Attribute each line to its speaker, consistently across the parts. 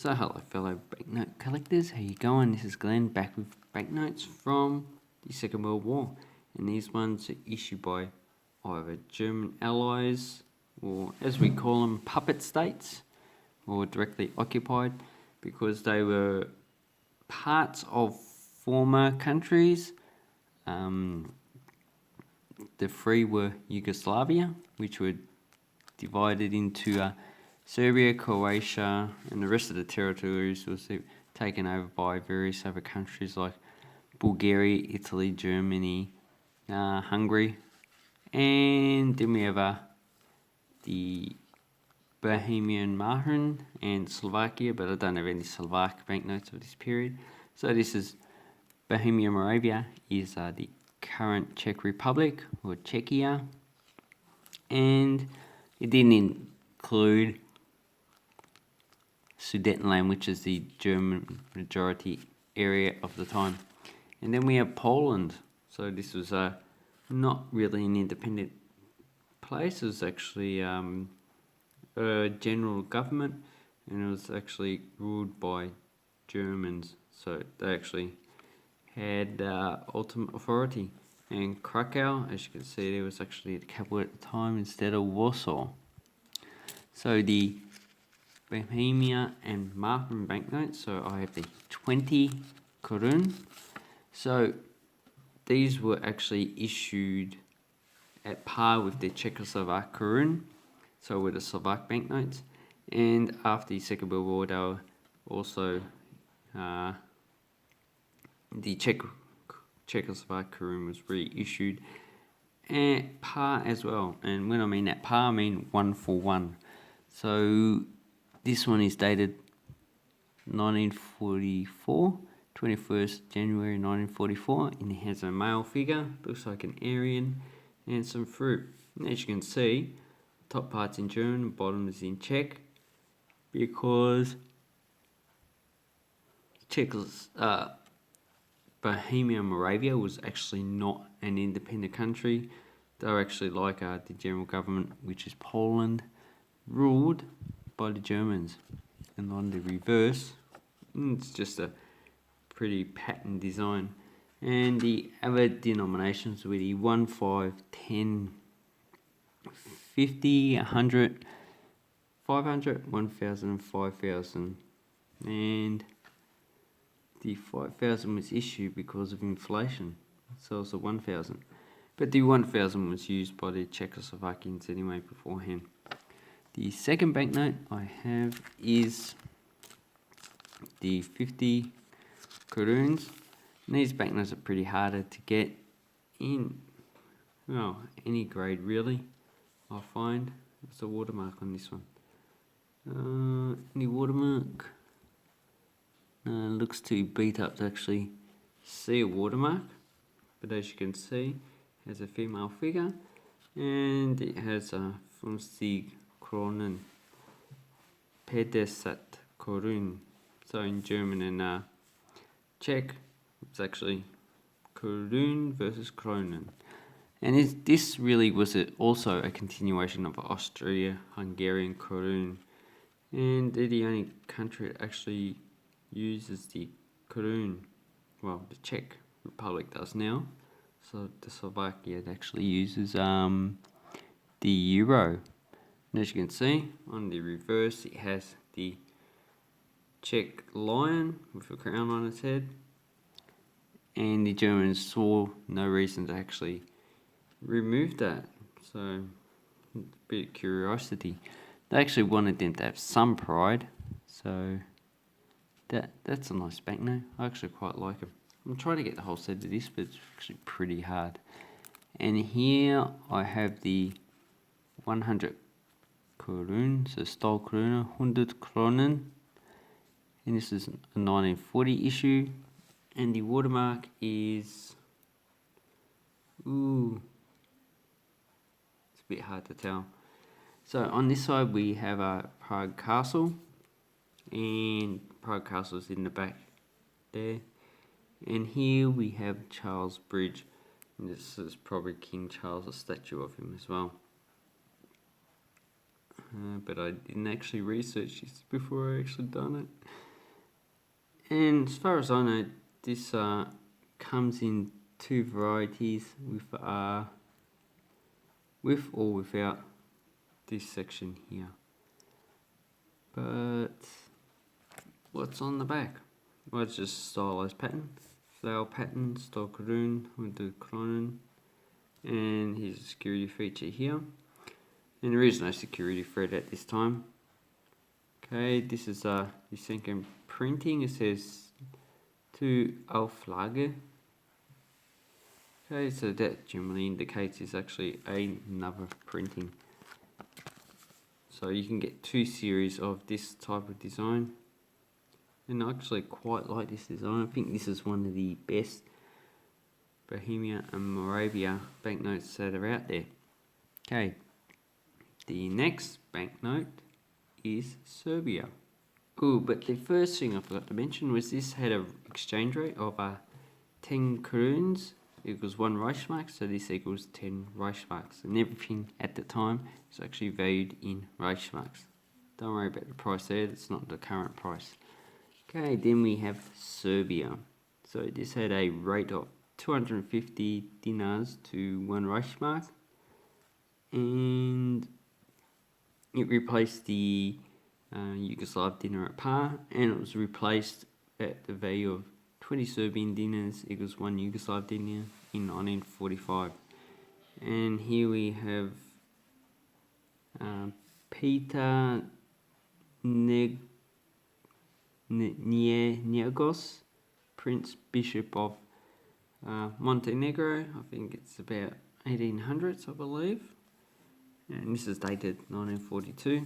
Speaker 1: So hello fellow banknote collectors, how you going? This is Glenn back with banknotes from the Second World War, and these ones are issued by either German allies or, as we call them, puppet states, or directly occupied, because they were parts of former countries. The three were Yugoslavia, which were divided into Serbia, Croatia, and the rest of the territories was taken over by various other countries like Bulgaria, Italy, Germany, Hungary, and then we have the Bohemian Mahran and Slovakia, but I don't have any Slovak banknotes of this period. So this is Bohemia Moravia is the current Czech Republic, or Czechia, and it didn't include Sudetenland, which is the German majority area of the time. And then we have Poland. So this was not really an independent place. It was actually a general government, and it was actually ruled by Germans. So they actually had ultimate authority. And Krakow, as you can see, there was actually the capital at the time instead of Warsaw. So the Bohemia and Mahran banknotes. So I have the 20 korun. So these were actually issued at par with the Czechoslovak korun, so with the Slovak banknotes. And after the Second World War, they were also the Czechoslovak korun was reissued at par as well. And when I mean at par, I mean 1 for 1. So this one is dated 1944, 21st January 1944, and it has a male figure, looks like an Aryan, and some fruit. And as you can see, top part's in German, bottom is in Czech, because Bohemia Moravia was actually not an independent country. They were actually like the general government, which is Poland, ruled by the Germans. And on the reverse, it's just a pretty pattern design. And the other denominations were the 1, 5, 10, 50, 100, 500, 1,000, and 5,000. And the 5,000 was issued because of inflation, so it's a 1,000. But the 1,000 was used by the Czechoslovakians anyway beforehand. The second banknote I have is the 50 koruns. And these banknotes are pretty harder to get in, well, any grade really, I find. There's a watermark on this one. Any watermark? Looks too beat up to actually see a watermark. But as you can see, it has a female figure, and it has a 50 Kronen, 50 korun. So in German and Czech, it's actually korun versus kronen. And this really was also a continuation of Austria-Hungarian korun. And they're the only country that actually uses the korun. Well, the Czech Republic does now. So the Slovakia actually uses the euro. And as you can see, on the reverse, it has the Czech lion with a crown on its head. And the Germans saw no reason to actually remove that. So, a bit of curiosity. They actually wanted them to have some pride. So, that's a nice banknote. I actually quite like them. I'm trying to get the whole set of this, but it's actually pretty hard. And here I have the 100 korun, so Stahlkrone, 100 Kronen. And this is a 1940 issue. And the watermark is, it's a bit hard to tell. So on this side we have a Prague Castle, and Prague Castle is in the back there. And here we have Charles Bridge, and this is probably King Charles, a statue of him as well. but I didn't actually research this before I actually done it. And as far as I know, this comes in two varieties with or without this section here. But what's on the back? Well, it's just stylized pattern, flower pattern, style Karun with the Kronen, and here's a security feature here. And there is no security thread at this time. Okay, this is the second printing. It says to Auflage. Okay, so that generally indicates it's actually another printing. So you can get two series of this type of design. And I actually quite like this design. I think this is one of the best Bohemia and Moravia banknotes that are out there. Okay, the next banknote is Serbia. Oh, but the first thing I forgot to mention was this had an exchange rate of 10 Karuns equals 1 Reichsmark, so this equals 10 Reichsmarks, and everything at the time is actually valued in Reichsmarks. Don't worry about the price there, it's not the current price. Okay, then we have Serbia. So this had a rate of 250 dinars to 1 Reichsmark, and it replaced the Yugoslav dinar at par, and it was replaced at the value of 20 Serbian dinars equals 1 Yugoslav dinar in 1945. And here we have Peter Njegos, Prince Bishop of Montenegro. I think it's about 1800s, I believe. And this is dated 1942.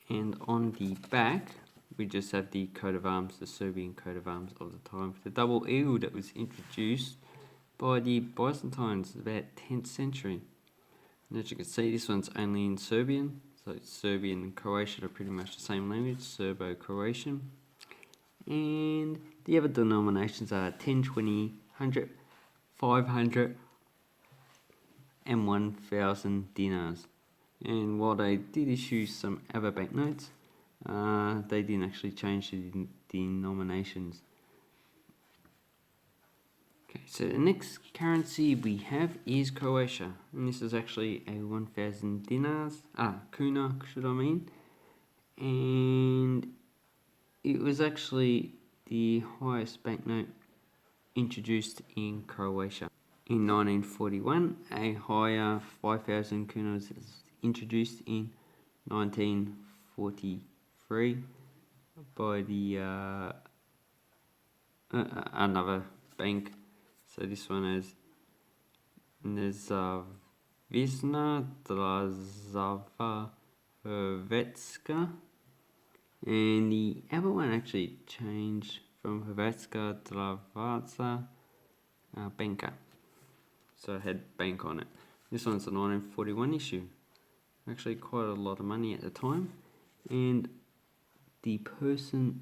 Speaker 1: And on the back, we just have the coat of arms, the Serbian coat of arms of the time, the double eagle that was introduced by the Byzantines about 10th century. And as you can see, this one's only in Serbian, so Serbian and Croatian are pretty much the same language, Serbo-Croatian. And the other denominations are 10, 20, 100, 500, and 1,000 dinars. And while they did issue some other banknotes, they didn't actually change the denominations. Okay, so the next currency we have is Croatia, and this is actually a 1,000 dinars, kuna should I mean, and it was actually the highest banknote introduced in Croatia. In 1941, a higher 5,000 kuna was introduced in 1943 by the another bank. So this one is Nezavisna Drazava-Hrvatska, and the other one actually changed from Hrvatska Dravaca Banka. So it had bank on it. This one's a 1941 issue. Actually quite a lot of money at the time. And the person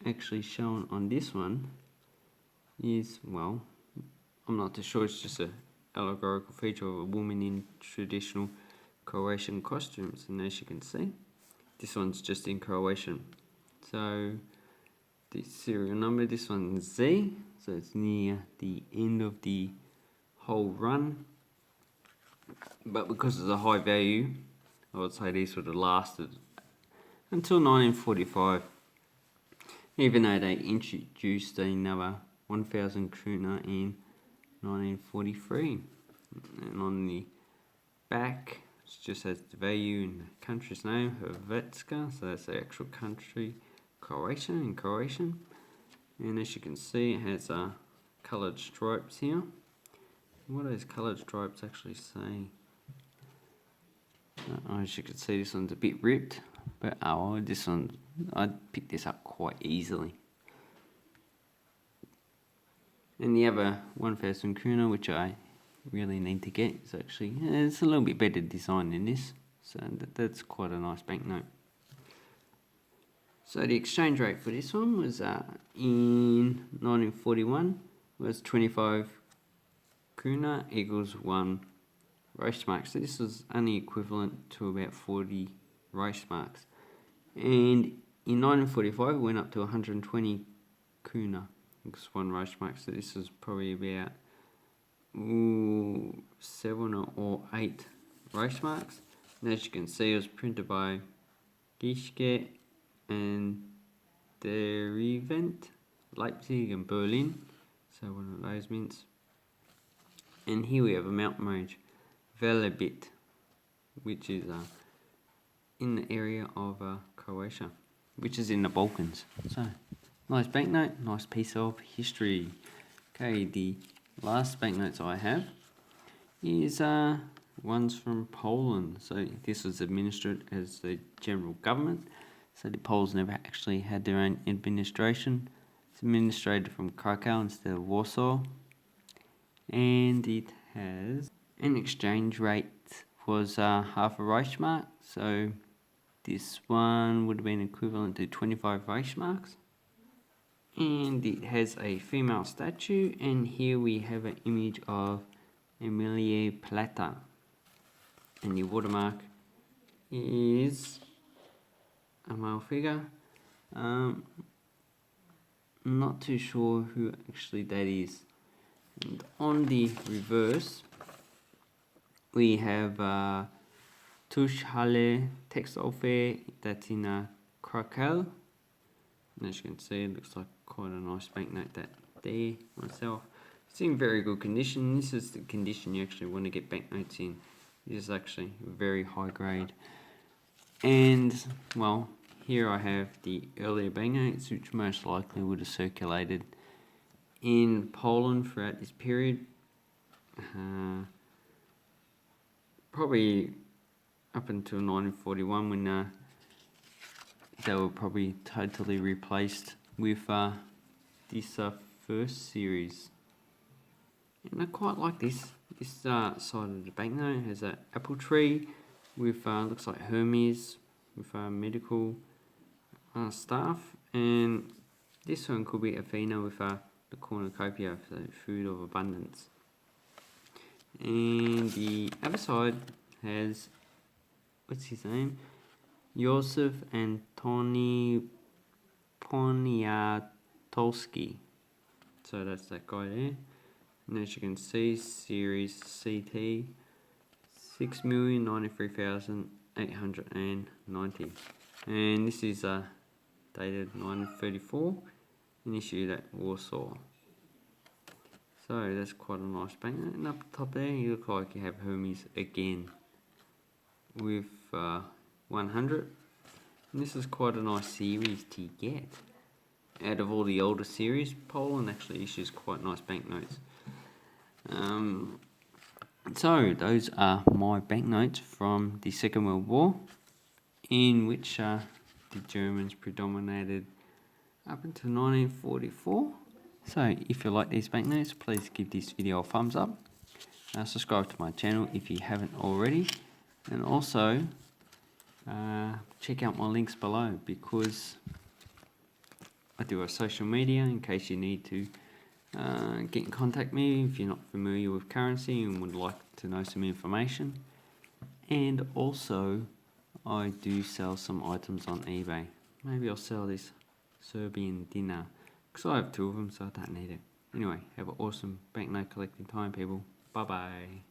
Speaker 1: actually shown on this one is, well, I'm not too sure, it's just an allegorical feature of a woman in traditional Croatian costumes. And as you can see, this one's just in Croatian. So the serial number, this one's Z, so it's near the end of the whole run, but because it's a high value, I would say these would have lasted until 1945, even though they introduced another 1,000 kuna in 1943. And on the back, it just has the value and the country's name, Hrvatska, so that's the actual country, Croatia in Croatian. And as you can see, it has coloured stripes here. What do those coloured stripes actually say? As you can see, this one's a bit ripped, but this one, I picked this up quite easily. And the other 1,000 kuna, which I really need to get, is actually, it's a little bit better design than this, so that's quite a nice banknote. So the exchange rate for this one was in 1941 was 25 kuna equals 1 Reichsmarks. So this was only equivalent to about 40 Reichsmarks. And in 1945 it went up to 120 Kuna. It's 1 Reichsmark. So this is probably about 7 or 8 Reichsmarks. And as you can see, it was printed by Gischke and Derivent, Leipzig and Berlin. So one of those mints. And here we have a mountain range, Velebit, which is in the area of Croatia, which is in the Balkans. So, nice banknote, nice piece of history. Okay, the last banknotes I have is ones from Poland. So this was administered as the general government. So the Poles never actually had their own administration. It's administrated from Krakow instead of Warsaw. And it has an exchange rate was half a Reichsmark. So this one would have been equivalent to 25 Reichsmarks. And it has a female statue, and here we have an image of Emilie Plata. And the watermark is a male figure. Not too sure who actually that is. And on the reverse, we have Tuschhalle Textile Fair, that's in Krakow. And as you can see, it looks like quite a nice banknote that there myself. It's in very good condition. This is the condition you actually want to get banknotes in. This is actually very high grade. And well, here I have the earlier banknotes, which most likely would have circulated in Poland throughout this period. Probably up until 1941, when they were probably totally replaced with this first series. And I quite like this. This side of the banknote has an apple tree with looks like Hermes with medical staff, and this one could be Athena with the cornucopia, so food of abundance. And the other side has, what's his name? Joseph Antoni Poniatowski. So that's that guy there. And as you can see, series CT 6,093,890. And this is dated 1934 and issued at Warsaw. So that's quite a nice banknote. And up top there, you look like you have Hermes again with 100. And this is quite a nice series to get. Out of all the older series, Poland actually issues quite nice banknotes. So those are my banknotes from the Second World War, in which the Germans predominated up until 1944. So if you like these banknotes, please give this video a thumbs up. Subscribe to my channel if you haven't already, and also check out my links below, because I do a social media in case you need to get in contact with me if you're not familiar with currency and would like to know some information. And also I do sell some items on eBay. Maybe I'll sell this Serbian dinner, because I have 2 of them, so I don't need it. Anyway, have an awesome banknote collecting time, people. Bye bye.